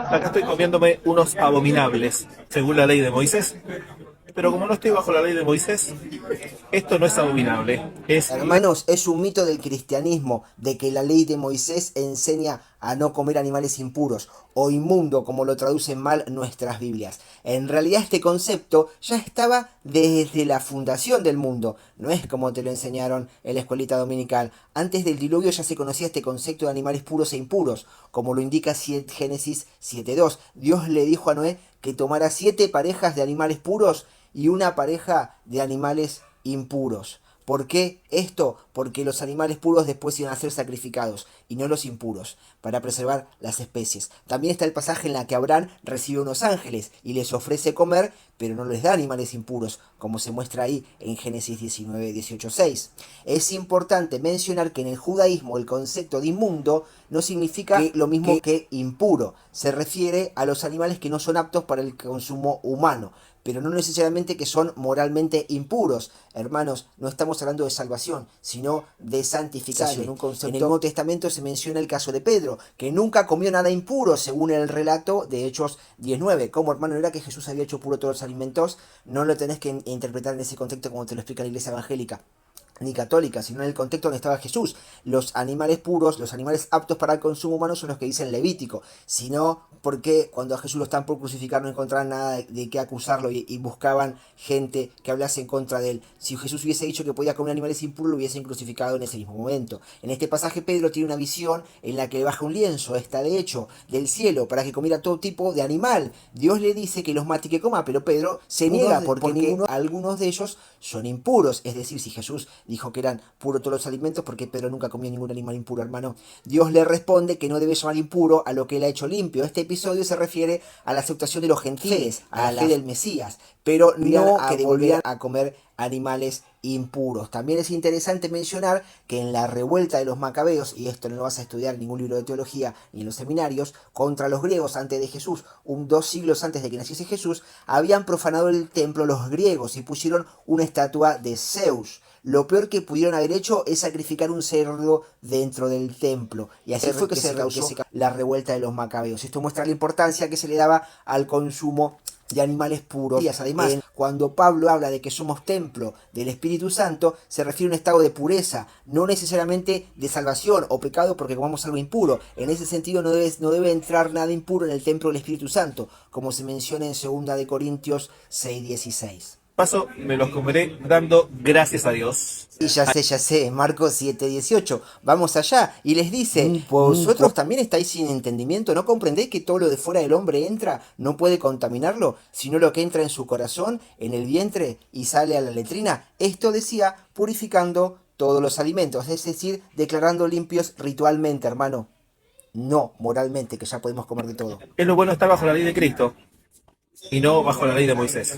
Acá estoy comiéndome unos abominables, según la ley de Moisés. Pero como no estoy bajo la ley de Moisés, esto no es abominable. Es Hermanos, es un mito del cristianismo de que la ley de Moisés enseña a no comer animales impuros o inmundo, como lo traducen mal nuestras Biblias. En realidad este concepto ya estaba desde la fundación del mundo. No es como te lo enseñaron en la escuelita dominical. Antes del diluvio ya se conocía este concepto de animales puros e impuros, como lo indica Génesis 7.2. Dios le dijo a Noé que tomara 7 parejas de animales puros y una pareja de animales impuros. ¿Por qué esto? Porque los animales puros después iban a ser sacrificados y no los impuros, para preservar las especies. También está el pasaje en la que Abraham recibe unos ángeles y les ofrece comer, pero no les da animales impuros, como se muestra ahí en Génesis 19, 18, 6. Es importante mencionar que en el judaísmo el concepto de inmundo no significa lo mismo que impuro. Se refiere a los animales que no son aptos para el consumo humano, pero no necesariamente que son moralmente impuros. Hermanos, no estamos hablando de salvación, sino de santificación. En el Nuevo Testamento se menciona el caso de Pedro, que nunca comió nada impuro, según el relato de Hechos 19. Como, hermano, no era que Jesús había hecho puro todos los alimentos, no lo tenés que interpretar en ese contexto como te lo explica la Iglesia Evangélica ni católica, sino en el contexto donde estaba Jesús. Los animales puros, los animales aptos para el consumo humano son los que dice el Levítico, sino porque cuando a Jesús lo están por crucificar no encontraban nada de qué acusarlo y buscaban gente que hablase en contra de él. Si Jesús hubiese dicho que podía comer animales impuros, lo hubiesen crucificado en ese mismo momento. En este pasaje Pedro tiene una visión en la que baja un lienzo, está de hecho, del cielo, para que comiera todo tipo de animal. Dios le dice que los mate y que coma, pero Pedro se niega porque algunos de ellos son impuros. Es decir, si Jesús dijo que eran puros todos los alimentos, porque Pedro nunca comió ningún animal impuro, hermano. Dios le responde que no debe llamar impuro a lo que él ha hecho limpio. Este episodio se refiere a la aceptación de los gentiles, a la fe del Mesías, pero no que volvieran a comer animales impuros. También es interesante mencionar que en la revuelta de los macabeos, y esto no lo vas a estudiar en ningún libro de teología ni en los seminarios, contra los griegos antes de Jesús, 2 siglos antes de que naciese Jesús, habían profanado el templo los griegos y pusieron una estatua de Zeus. Lo peor que pudieron haber hecho es sacrificar un cerdo dentro del templo. Y así fue que se causó la revuelta de los macabeos. Esto muestra la importancia que se le daba al consumo de animales puros. Y además, cuando Pablo habla de que somos templo del Espíritu Santo, se refiere a un estado de pureza, no necesariamente de salvación o pecado porque comamos algo impuro. En ese sentido no debe entrar nada impuro en el templo del Espíritu Santo, como se menciona en 2 Corintios 6:16. paso, me los comeré dando gracias a Dios. Y ya sé, Marcos 7:18. Vamos allá. Y les dice, vosotros también estáis sin entendimiento, ¿no comprendéis que todo lo de fuera del hombre entra, no puede contaminarlo, sino lo que entra en su corazón, en el vientre y sale a la letrina? Esto decía, purificando todos los alimentos, es decir, declarando limpios ritualmente, hermano. No moralmente, que ya podemos comer de todo. Es lo bueno estar bajo la ley de Cristo y no bajo la ley de Moisés.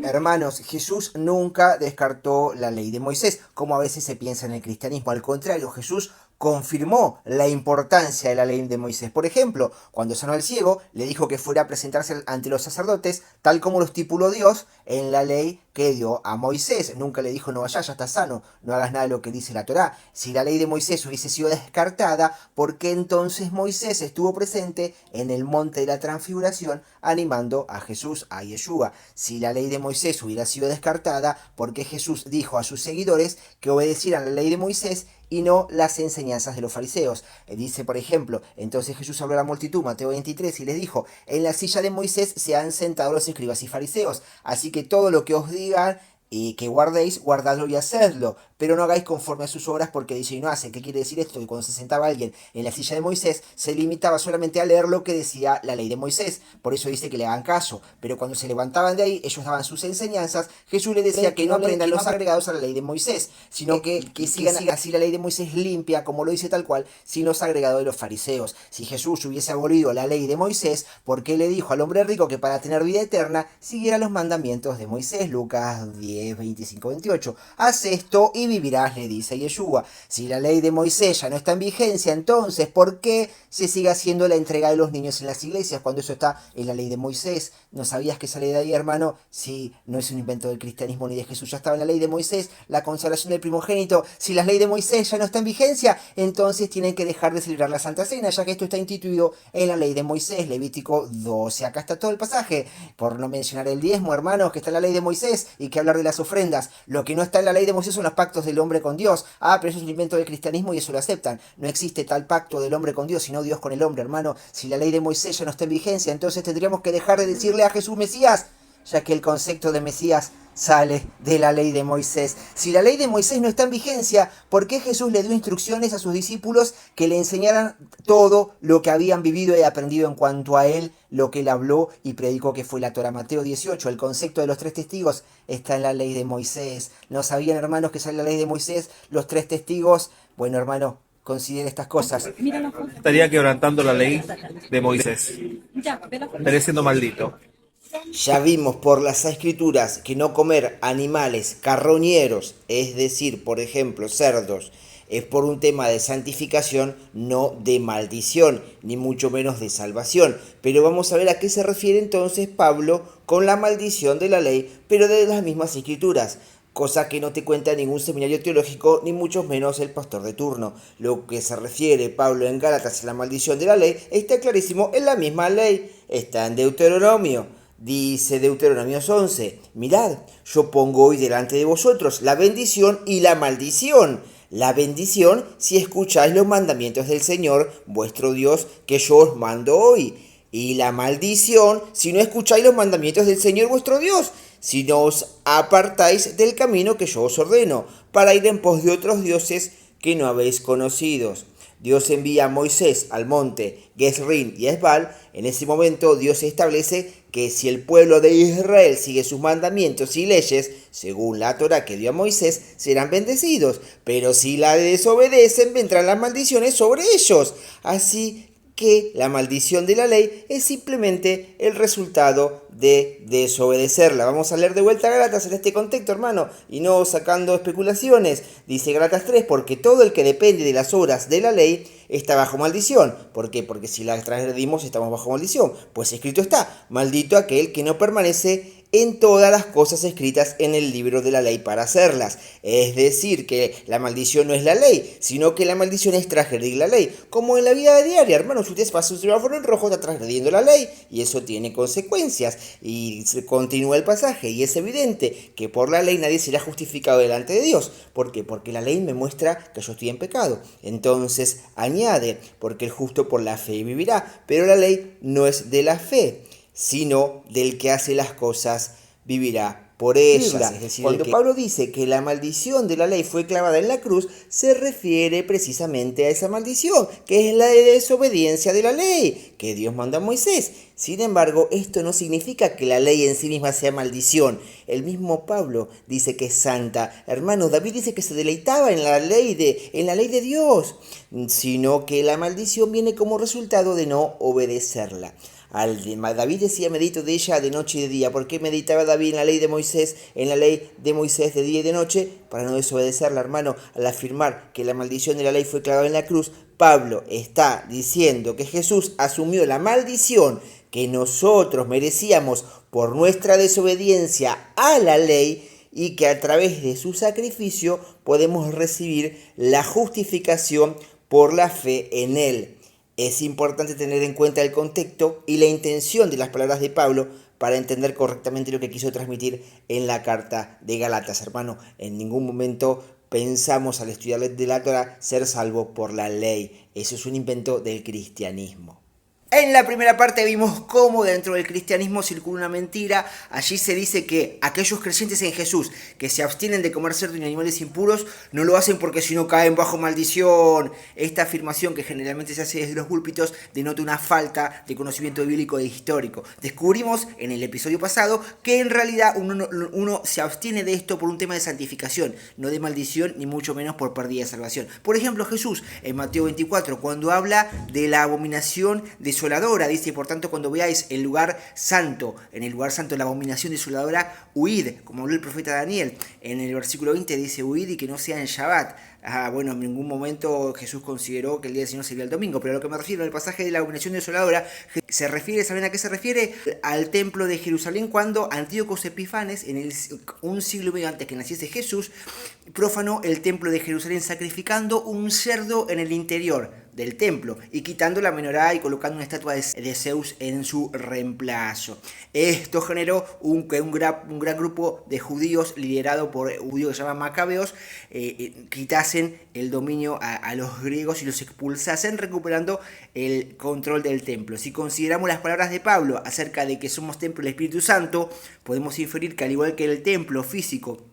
Hermanos, Jesús nunca descartó la ley de Moisés, como a veces se piensa en el cristianismo. Al contrario, Jesús confirmó la importancia de la ley de Moisés. Por ejemplo, cuando sanó al ciego, le dijo que fuera a presentarse ante los sacerdotes, tal como lo estipuló Dios en la ley que dio a Moisés. Nunca le dijo, no vayas, ya estás sano, no hagas nada de lo que dice la Torá. Si la ley de Moisés hubiese sido descartada, ¿por qué entonces Moisés estuvo presente en el monte de la transfiguración animando a Jesús, a Yeshua? Si la ley de Moisés hubiera sido descartada, ¿por qué Jesús dijo a sus seguidores que obedecieran la ley de Moisés y no las enseñanzas de los fariseos? Dice, por ejemplo, entonces Jesús habló a la multitud, Mateo 23, y les dijo, en la silla de Moisés se han sentado los escribas y fariseos, así que todo lo que os digan y que guardéis, guardadlo y hacedlo, pero no hagáis conforme a sus obras porque dice y no hace. ¿Qué quiere decir esto? Que cuando se sentaba alguien en la silla de Moisés, se limitaba solamente a leer lo que decía la ley de Moisés, por eso dice que le hagan caso, pero cuando se levantaban de ahí, ellos daban sus enseñanzas, Jesús les decía que no aprendan los agregados a la ley de Moisés, sino que sigan así la ley de Moisés limpia, como lo dice tal cual, sin los agregados de los fariseos. Si Jesús hubiese abolido la ley de Moisés, ¿por qué le dijo al hombre rico que para tener vida eterna siguiera los mandamientos de Moisés? Lucas 10, 25, 28. Haz esto y vivirás, le dice Yeshua. Si la ley de Moisés ya no está en vigencia, entonces, ¿por qué se sigue haciendo la entrega de los niños en las iglesias cuando eso está en la ley de Moisés? ¿No sabías que sale de ahí, hermano? Sí, no es un invento del cristianismo ni de Jesús, ya estaba en la ley de Moisés, la consagración del primogénito. Si la ley de Moisés ya no está en vigencia, entonces tienen que dejar de celebrar la Santa Cena, ya que esto está instituido en la ley de Moisés, Levítico 12. Acá está todo el pasaje, por no mencionar el diezmo, hermanos, que está en la ley de Moisés, y que hablar de las ofrendas. Lo que no está en la ley de Moisés son los pactos del hombre con Dios. Ah, pero eso es un invento del cristianismo y eso lo aceptan. No existe tal pacto del hombre con Dios, sino Dios con el hombre, hermano. Si la ley de Moisés ya no está en vigencia, entonces tendríamos que dejar de decirle a Jesús Mesías, ya que el concepto de Mesías sale de la ley de Moisés. Si la ley de Moisés no está en vigencia, ¿por qué Jesús le dio instrucciones a sus discípulos que le enseñaran todo lo que habían vivido y aprendido en cuanto a él, lo que él habló y predicó, que fue la Torá? Mateo 18, el concepto de los 3 testigos está en la ley de Moisés. ¿No sabían, hermanos, que sale la ley de Moisés, los 3 testigos? Bueno, hermano, considere estas cosas. Estaría quebrantando la ley de Moisés. Estaría siendo maldito. Ya vimos por las escrituras que no comer animales carroñeros, es decir, por ejemplo, cerdos, es por un tema de santificación, no de maldición, ni mucho menos de salvación. Pero vamos a ver a qué se refiere entonces Pablo con la maldición de la ley, pero de las mismas escrituras. Cosa que no te cuenta ningún seminario teológico, ni mucho menos el pastor de turno. Lo que se refiere Pablo en Gálatas a la maldición de la ley está clarísimo en la misma ley. Está en Deuteronomio. Dice Deuteronomio 11, mirad, yo pongo hoy delante de vosotros la bendición y la maldición. La bendición si escucháis los mandamientos del Señor, vuestro Dios, que yo os mando hoy. Y la maldición si no escucháis los mandamientos del Señor, vuestro Dios, si no os apartáis del camino que yo os ordeno, para ir en pos de otros dioses que no habéis conocidos. Dios envía a Moisés al monte Gezrín y Esbal. En ese momento Dios establece que si el pueblo de Israel sigue sus mandamientos y leyes, según la Torá que dio a Moisés, serán bendecidos. Pero si la desobedecen, vendrán las maldiciones sobre ellos. Así que la maldición de la ley es simplemente el resultado de desobedecerla. Vamos a leer de vuelta a Gálatas en este contexto, hermano, y no sacando especulaciones. Dice Gálatas 3, porque todo el que depende de las obras de la ley está bajo maldición. ¿Por qué? Porque si la transgredimos estamos bajo maldición. Pues escrito está, maldito aquel que no permanece en todas las cosas escritas en el libro de la ley para hacerlas. Es decir, que la maldición no es la ley, sino que la maldición es transgredir la ley. Como en la vida diaria, hermano, si usted pasa un semáforo en rojo, está transgrediendo la ley, y eso tiene consecuencias. Y se continúa el pasaje, y es evidente que por la ley nadie será justificado delante de Dios. ¿Por qué? Porque la ley me muestra que yo estoy en pecado. Entonces añade, porque el justo por la fe vivirá. Pero la ley no es de la fe, sino del que hace las cosas vivirá por ellas. Es decir, cuando Pablo dice que la maldición de la ley fue clavada en la cruz, se refiere precisamente a esa maldición, que es la de desobediencia de la ley, que Dios manda a Moisés. Sin embargo, esto no significa que la ley en sí misma sea maldición. El mismo Pablo dice que es santa. Hermano, David dice que se deleitaba en la ley de Dios, sino que la maldición viene como resultado de no obedecerla. David decía, medito de ella de noche y de día. ¿Por qué meditaba David en la ley de Moisés, de día y de noche? Para no desobedecerla, hermano. Al afirmar que la maldición de la ley fue clavada en la cruz, Pablo está diciendo que Jesús asumió la maldición que nosotros merecíamos por nuestra desobediencia a la ley, y que a través de su sacrificio podemos recibir la justificación por la fe en él. Es importante tener en cuenta el contexto y la intención de las palabras de Pablo para entender correctamente lo que quiso transmitir en la carta de Gálatas, hermano. En ningún momento pensamos al estudiar de la Torá ser salvo por la ley. Eso es un invento del cristianismo. En la primera parte vimos cómo dentro del cristianismo circula una mentira. Allí se dice que aquellos creyentes en Jesús que se abstienen de comer cerdo y animales impuros no lo hacen porque si no caen bajo maldición. Esta afirmación, que generalmente se hace desde los púlpitos, denota una falta de conocimiento bíblico e histórico. Descubrimos en el episodio pasado que en realidad uno se abstiene de esto por un tema de santificación, no de maldición, ni mucho menos por pérdida de salvación. Por ejemplo, Jesús en Mateo 24, cuando habla de la abominación de desoladora. Dice, por tanto, cuando veáis el lugar santo, en el lugar santo la abominación desoladora, huid, como habló el profeta Daniel. En el versículo 20 dice, huid y que no sea en Shabbat. Bueno, en ningún momento Jesús consideró que el día del Señor sería el domingo, pero a lo que me refiero en el pasaje de la abominación desoladora, se refiere, ¿saben a qué se refiere? Al templo de Jerusalén, cuando Antíoco Epifanes, un siglo y medio antes que naciese Jesús, profanó el templo de Jerusalén sacrificando un cerdo en el interior del templo y quitando la menorá y colocando una estatua de Zeus en su reemplazo. Esto generó un gran grupo de judíos liderado por judíos que se llaman macabeos, quitasen el dominio a los griegos y los expulsasen, recuperando el control del templo. Si consideramos las palabras de Pablo acerca de que somos templo del Espíritu Santo, podemos inferir que al igual que el templo físico,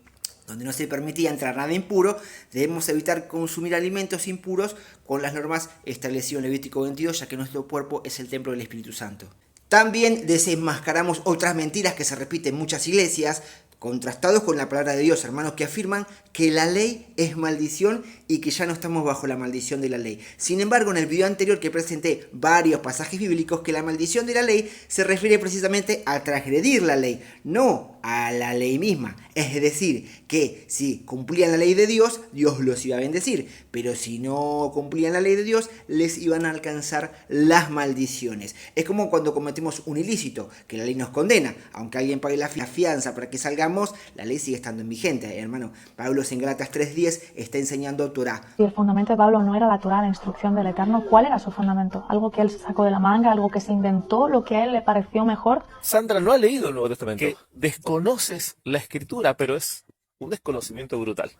donde no se permitía entrar nada impuro, debemos evitar consumir alimentos impuros con las normas establecidas en Levítico 22, ya que nuestro cuerpo es el templo del Espíritu Santo. También desenmascaramos otras mentiras que se repiten en muchas iglesias, contrastados con la palabra de Dios, hermanos, que afirman que la ley es maldición y que ya no estamos bajo la maldición de la ley. Sin embargo, en el video anterior que presenté varios pasajes bíblicos, que la maldición de la ley se refiere precisamente a transgredir la ley, no a la ley misma. Es decir, que si cumplían la ley de Dios, Dios los iba a bendecir, pero si no cumplían la ley de Dios, les iban a alcanzar las maldiciones. Es como cuando cometemos un ilícito, que la ley nos condena, aunque alguien pague la fianza para que salgamos, la ley sigue estando vigente, hermano. Pablo en Gálatas 3:10 está enseñando Torah. Si el fundamento de Pablo no era la Torah, la instrucción del Eterno, ¿cuál era su fundamento? ¿Algo que él se sacó de la manga, algo que se inventó, lo que a él le pareció mejor? Sandra no ha leído el Nuevo Testamento. Que desconoces la Escritura, pero es un desconocimiento brutal.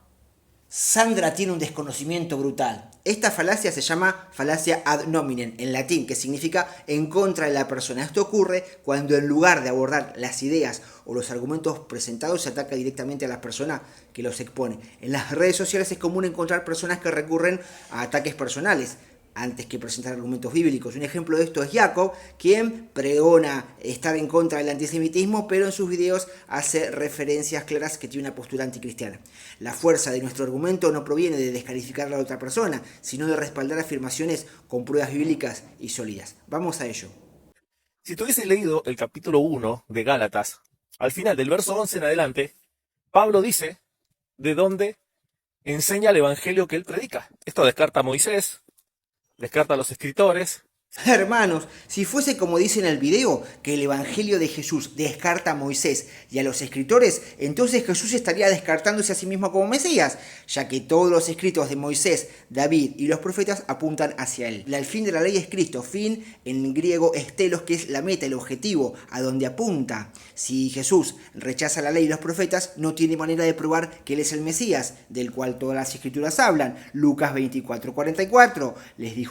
Sandra tiene un desconocimiento brutal. Esta falacia se llama falacia ad nominem, en latín, que significa en contra de la persona. Esto ocurre cuando en lugar de abordar las ideas o los argumentos presentados se ataca directamente a la persona que los expone. En las redes sociales es común encontrar personas que recurren a ataques personales antes que presentar argumentos bíblicos. Un ejemplo de esto es Jacob, quien pregona estar en contra del antisemitismo, pero en sus videos hace referencias claras que tiene una postura anticristiana. La fuerza de nuestro argumento no proviene de descalificar a la otra persona, sino de respaldar afirmaciones con pruebas bíblicas y sólidas. Vamos a ello. Si tú hubieses leído el capítulo 1 de Gálatas, al final del verso 11 en adelante, Pablo dice de dónde enseña el evangelio que él predica. Esto descarta a Moisés, descarta a los escritores. Hermanos, si fuese como dice en el video, que el Evangelio de Jesús descarta a Moisés y a los escritores, entonces Jesús estaría descartándose a sí mismo como Mesías, ya que todos los escritos de Moisés, David y los profetas apuntan hacia él. El fin de la ley es Cristo, fin en griego es telos, que es la meta, el objetivo, a donde apunta. Si Jesús rechaza la ley y los profetas, no tiene manera de probar que él es el Mesías, del cual todas las escrituras hablan. Lucas 24:44,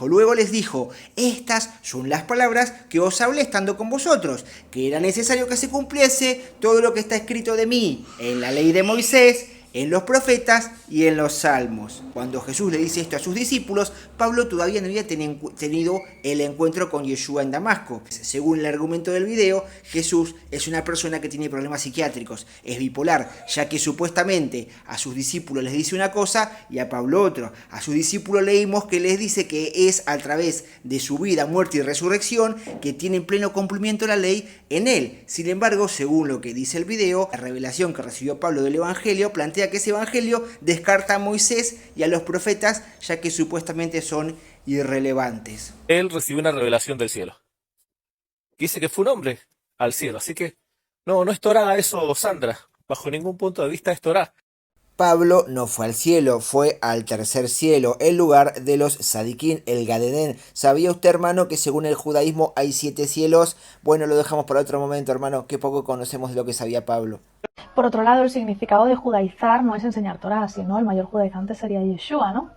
luego les dijo, estas son las palabras que os hablé estando con vosotros, que era necesario que se cumpliese todo lo que está escrito de mí en la ley de Moisés, en los profetas y en los salmos. Cuando Jesús le dice esto a sus discípulos, Pablo todavía no había tenido el encuentro con Yeshua en Damasco. Según el argumento del video, Jesús es una persona que tiene problemas psiquiátricos, es bipolar, ya que supuestamente a sus discípulos les dice una cosa y a Pablo otro. A sus discípulos leímos que les dice que es a través de su vida, muerte y resurrección que tienen pleno cumplimiento la ley en él. Sin embargo, según lo que dice el video, la revelación que recibió Pablo del Evangelio plantea que ese Evangelio descarta a Moisés y a los profetas, ya que supuestamente son irrelevantes. Él recibió una revelación del cielo. Dice que fue un hombre al cielo, así que no es Torá eso, Sandra. Bajo ningún punto de vista es Torá. Pablo no fue al cielo, fue al tercer cielo, el lugar de los Sadiquín, el Gadedén. ¿Sabía usted, hermano, que según el judaísmo hay 7 cielos? Bueno, lo dejamos para otro momento, hermano, que poco conocemos de lo que sabía Pablo. Por otro lado, el significado de judaizar no es enseñar Torah, sino el mayor judaizante sería Yeshua, ¿no?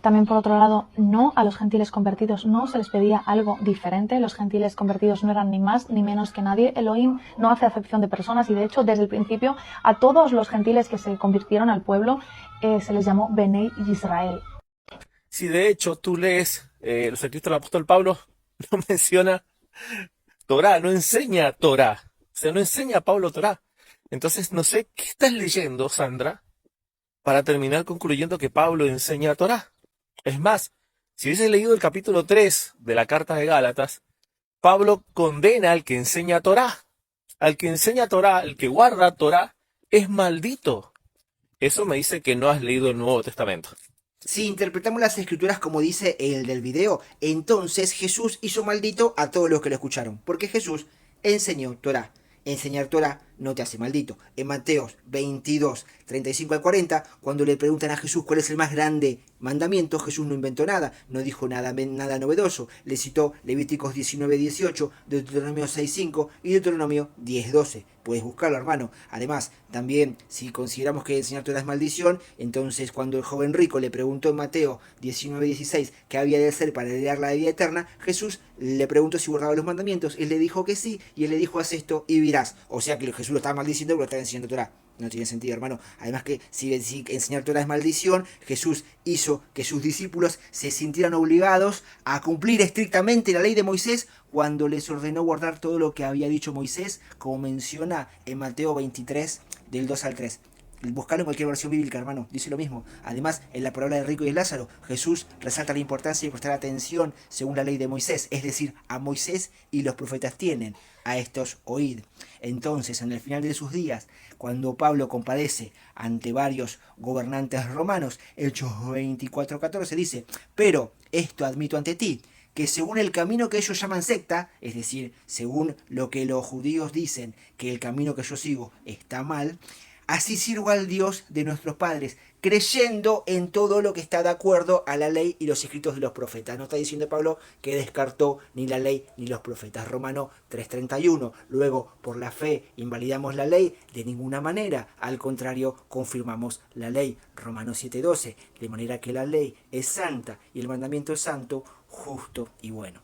También, por otro lado, no a los gentiles convertidos no se les pedía algo diferente. Los gentiles convertidos no eran ni más ni menos que nadie. Elohim no hace acepción de personas y, de hecho, desde el principio, a todos los gentiles que se convirtieron al pueblo se les llamó Benei Israel. Si de hecho tú lees los escritos del apóstol Pablo, no menciona Torá, no enseña Torá. O sea, no enseña a Pablo Torá. Entonces, no sé qué estás leyendo, Sandra, para terminar concluyendo que Pablo enseña Torá. Es más, si hubieses leído el capítulo 3 de la carta de Gálatas, Pablo condena al que enseña Torá. Al que enseña Torá, el que guarda Torá, es maldito. Eso me dice que no has leído el Nuevo Testamento. Si interpretamos las escrituras como dice el del video, entonces Jesús hizo maldito a todos los que lo escucharon, porque Jesús enseñó Torá. Enseñar Torá no te hace maldito. En Mateos 22, 35 al 40, cuando le preguntan a Jesús cuál es el más grande mandamiento, Jesús no inventó nada, no dijo nada novedoso. Le citó Levíticos 19, 18, Deuteronomio 6, 5 y Deuteronomio 10, 12. Puedes buscarlo, hermano. Además, también, si consideramos que enseñar Torá es maldición, entonces cuando el joven rico le preguntó en Mateo 19, 16 qué había de hacer para heredar la vida eterna, Jesús le preguntó si guardaba los mandamientos. Él le dijo que sí, y él le dijo: haz esto y vivirás. O sea que Jesús lo estaba maldiciendo porque lo estaba enseñando Torá. No tiene sentido, hermano. Además que si enseñar Torá es maldición, Jesús hizo que sus discípulos se sintieran obligados a cumplir estrictamente la ley de Moisés cuando les ordenó guardar todo lo que había dicho Moisés, como menciona en Mateo 23, del 2 al 3. Buscarlo en cualquier versión bíblica, hermano, dice lo mismo. Además, en la parábola del rico y de Lázaro, Jesús resalta la importancia de prestar atención según la ley de Moisés, es decir, a Moisés y los profetas tienen, a estos oíd. Entonces, en el final de sus días, cuando Pablo compadece ante varios gobernantes romanos, Hechos 24:14 dice: pero esto admito ante ti, que según el camino que ellos llaman secta, es decir, según lo que los judíos dicen que el camino que yo sigo está mal, así sirvo al Dios de nuestros padres, creyendo en todo lo que está de acuerdo a la ley y los escritos de los profetas. No está diciendo Pablo que descartó ni la ley ni los profetas. Romano 3:31. Luego, por la fe invalidamos la ley de ninguna manera. Al contrario, confirmamos la ley. Romanos 7:12. De manera que la ley es santa y el mandamiento es santo, justo y bueno.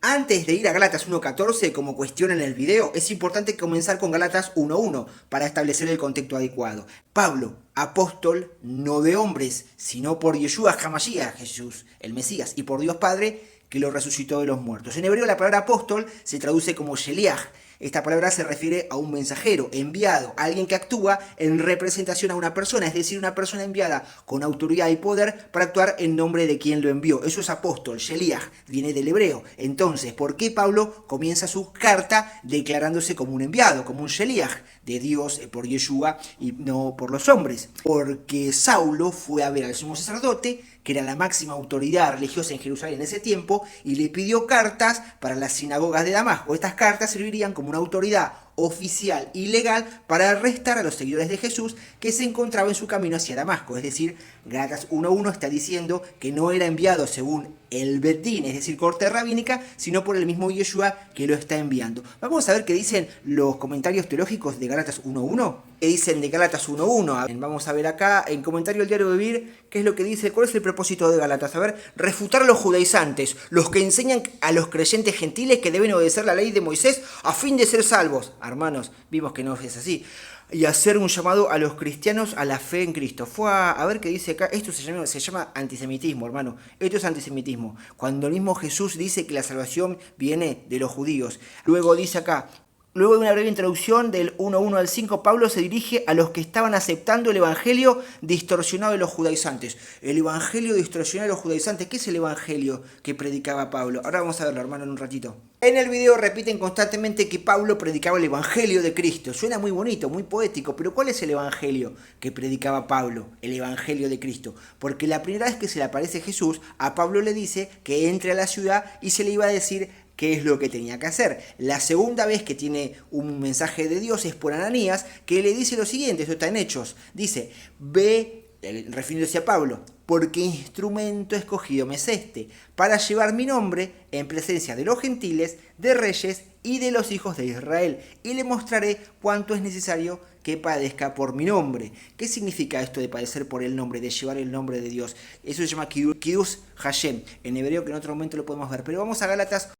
Antes de ir a Gálatas 1.14, como cuestiona en el video, es importante comenzar con Gálatas 1.1 para establecer el contexto adecuado. Pablo, apóstol, no de hombres, sino por Yeshua HaMashiach, Jesús, el Mesías, y por Dios Padre, que lo resucitó de los muertos. En hebreo la palabra apóstol se traduce como Sheliach. Esta palabra se refiere a un mensajero, enviado, alguien que actúa en representación a una persona, es decir, una persona enviada con autoridad y poder para actuar en nombre de quien lo envió. Eso es apóstol, Sheliach, viene del hebreo. Entonces, ¿por qué Pablo comienza su carta declarándose como un enviado, como un Sheliach de Dios por Yeshua y no por los hombres? Porque Saulo fue a ver al sumo sacerdote, que era la máxima autoridad religiosa en Jerusalén en ese tiempo, y le pidió cartas para las sinagogas de Damasco. Estas cartas servirían como una autoridad oficial y legal para arrestar a los seguidores de Jesús que se encontraban en su camino hacia Damasco. Es decir, Gálatas 1.1 está diciendo que no era enviado según el Bedín, es decir, corte rabínica, sino por el mismo Yeshua que lo está enviando. Vamos a ver qué dicen los comentarios teológicos de Gálatas 1.1. ¿Qué dicen de Gálatas 1.1? Vamos a ver acá en comentario del diario Vivir qué es lo que dice, cuál es el propósito de Gálatas. A ver, refutar a los judaizantes, los que enseñan a los creyentes gentiles que deben obedecer la ley de Moisés a fin de ser salvos. Hermanos, vimos que no es así. Y hacer un llamado a los cristianos a la fe en Cristo. A ver qué dice acá. Esto se llama antisemitismo, hermano. Esto es antisemitismo. Cuando el mismo Jesús dice que la salvación viene de los judíos. Luego dice acá: luego de una breve introducción del 1.1 al 5, Pablo se dirige a los que estaban aceptando el evangelio distorsionado de los judaizantes. El evangelio distorsionado de los judaizantes. ¿Qué es el evangelio que predicaba Pablo? Ahora vamos a verlo, hermano, en un ratito. En el video repiten constantemente que Pablo predicaba el evangelio de Cristo. Suena muy bonito, muy poético, pero ¿cuál es el evangelio que predicaba Pablo? El evangelio de Cristo. Porque la primera vez que se le aparece Jesús, a Pablo le dice que entre a la ciudad y se le iba a decir qué es lo que tenía que hacer. La segunda vez que tiene un mensaje de Dios es por Ananías, que le dice lo siguiente, esto está en Hechos, dice: ve, refiriéndose a Pablo, porque instrumento escogido me es este, para llevar mi nombre en presencia de los gentiles, de reyes y de los hijos de Israel, y le mostraré cuánto es necesario que padezca por mi nombre. ¿Qué significa esto de padecer por el nombre, de llevar el nombre de Dios? Eso se llama Kiddush Hashem, en hebreo, que en otro momento lo podemos ver. Pero vamos a Gálatas.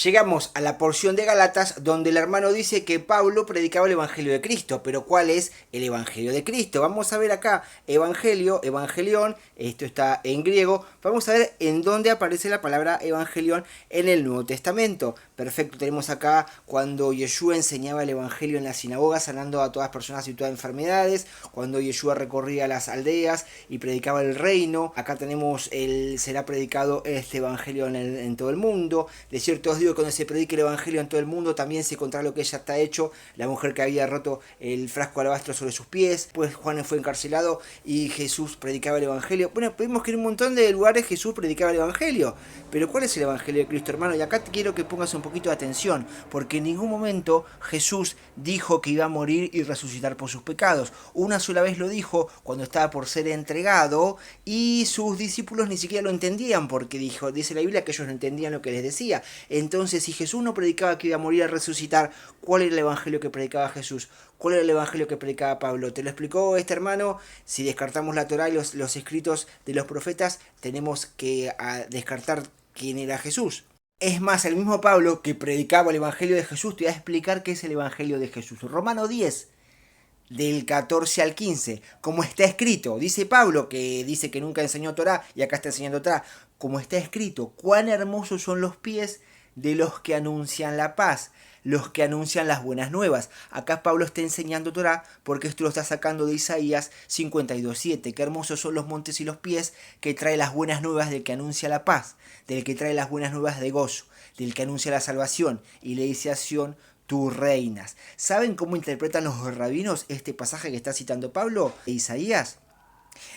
Llegamos a la porción de Gálatas donde el hermano dice que Pablo predicaba el Evangelio de Cristo. Pero ¿cuál es el Evangelio de Cristo? Vamos a ver acá, Evangelio, Evangelión, esto está en griego. Vamos a ver en dónde aparece la palabra Evangelión en el Nuevo Testamento. Perfecto, tenemos acá cuando Yeshua enseñaba el Evangelio en las sinagogas, sanando a todas personas y todas enfermedades. Cuando Yeshua recorría las aldeas y predicaba el reino. Acá tenemos será predicado este Evangelio en todo el mundo. De ciertos digo que cuando se predique el evangelio en todo el mundo, también se encontrará lo que ya está hecho, la mujer que había roto el frasco de alabastro sobre sus pies, pues Juan fue encarcelado y Jesús predicaba el evangelio. Bueno, vemos que en un montón de lugares Jesús predicaba el evangelio, pero ¿cuál es el evangelio de Cristo, hermano? Y acá quiero que pongas un poquito de atención, porque en ningún momento Jesús dijo que iba a morir y resucitar por sus pecados. Una sola vez lo dijo cuando estaba por ser entregado y sus discípulos ni siquiera lo entendían, porque dice la Biblia que ellos no entendían lo que les decía. Entonces, si Jesús no predicaba que iba a morir y a resucitar, ¿cuál era el evangelio que predicaba Jesús? ¿Cuál era el evangelio que predicaba Pablo? Te lo explicó este hermano. Si descartamos la Torá y los escritos de los profetas, tenemos que descartar quién era Jesús. Es más, el mismo Pablo que predicaba el evangelio de Jesús te va a explicar qué es el evangelio de Jesús. Romano 10, del 14 al 15, como está escrito, dice Pablo, que dice que nunca enseñó Torá, y acá está enseñando Torá, como está escrito, cuán hermosos son los pies de los que anuncian la paz, los que anuncian las buenas nuevas. Acá Pablo está enseñando Torá, porque esto lo está sacando de Isaías 52:7, qué hermosos son los montes y los pies que trae las buenas nuevas del que anuncia la paz, del que trae las buenas nuevas de gozo, del que anuncia la salvación, y le dice a Sión, tú reinas. ¿Saben cómo interpretan los rabinos este pasaje que está citando Pablo de Isaías?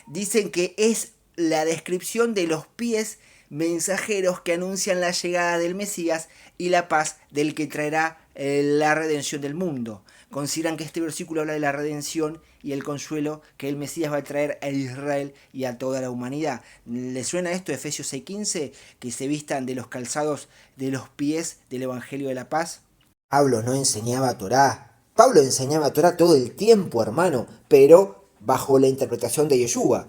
Dicen que es la descripción de los pies mensajeros que anuncian la llegada del Mesías y la paz del que traerá la redención del mundo. Consideran que este versículo habla de la redención y el consuelo que el Mesías va a traer a Israel y a toda la humanidad. ¿Les suena esto de Efesios 6:15? Que se vistan de los calzados de los pies del Evangelio de la paz. Pablo no enseñaba Torá. Pablo enseñaba Torá todo el tiempo, hermano, pero bajo la interpretación de Yeshua.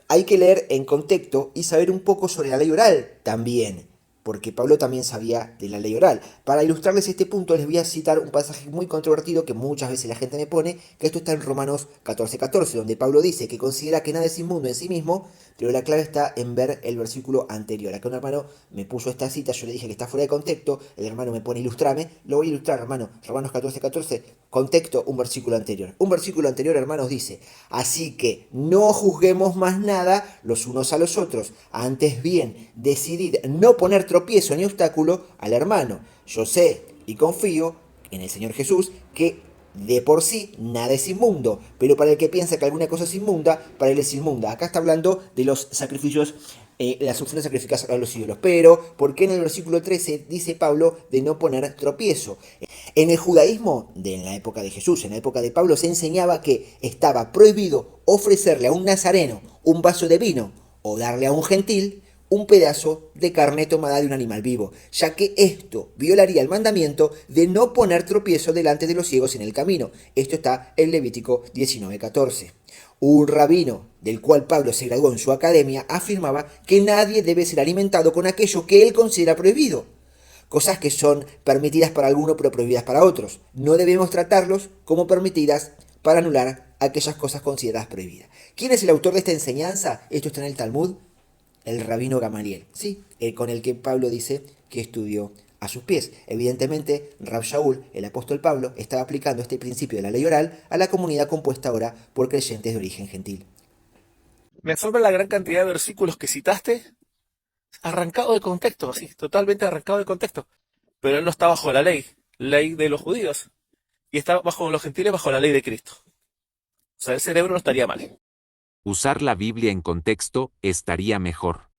Hay que leer en contexto y saber un poco sobre la ley oral también, porque Pablo también sabía de la ley oral. Para ilustrarles este punto les voy a citar un pasaje muy controvertido que muchas veces la gente me pone, que esto está en Romanos 14:14, donde Pablo dice que considera que nada es inmundo en sí mismo, pero la clave está en ver el versículo anterior. Acá un hermano me puso esta cita, yo le dije que está fuera de contexto, el hermano me pone ilustrame, lo voy a ilustrar, hermano. Romanos 14:14, contexto, un versículo anterior. Un versículo anterior, hermanos, dice, así que no juzguemos más nada los unos a los otros, antes bien, decidid no poner tropiezo ni obstáculo al hermano. Yo sé y confío en el Señor Jesús que de por sí nada es inmundo, pero para el que piensa que alguna cosa es inmunda, para él es inmunda. Acá está hablando de los sacrificios, las ofrendas sacrificadas a los ídolos. Pero, ¿por qué en el versículo 13 dice Pablo de no poner tropiezo? En el judaísmo, en la época de Jesús, en la época de Pablo, se enseñaba que estaba prohibido ofrecerle a un nazareno un vaso de vino o darle a un gentil un pedazo de carne tomada de un animal vivo, ya que esto violaría el mandamiento de no poner tropiezo delante de los ciegos en el camino. Esto está en Levítico 19:14. Un rabino, del cual Pablo se graduó en su academia, afirmaba que nadie debe ser alimentado con aquello que él considera prohibido. Cosas que son permitidas para algunos pero prohibidas para otros. No debemos tratarlos como permitidas para anular aquellas cosas consideradas prohibidas. ¿Quién es el autor de esta enseñanza? Esto está en el Talmud. El rabino Gamaliel, ¿sí? Con el que Pablo dice que estudió a sus pies. Evidentemente, Rab Shaul, el apóstol Pablo, estaba aplicando este principio de la ley oral a la comunidad compuesta ahora por creyentes de origen gentil. Me asombra la gran cantidad de versículos que citaste, arrancado de contexto, así, totalmente arrancado de contexto. Pero él no está bajo la ley de los judíos, y está bajo los gentiles, bajo la ley de Cristo. O sea, el cerebro no estaría mal. Usar la Biblia en contexto estaría mejor.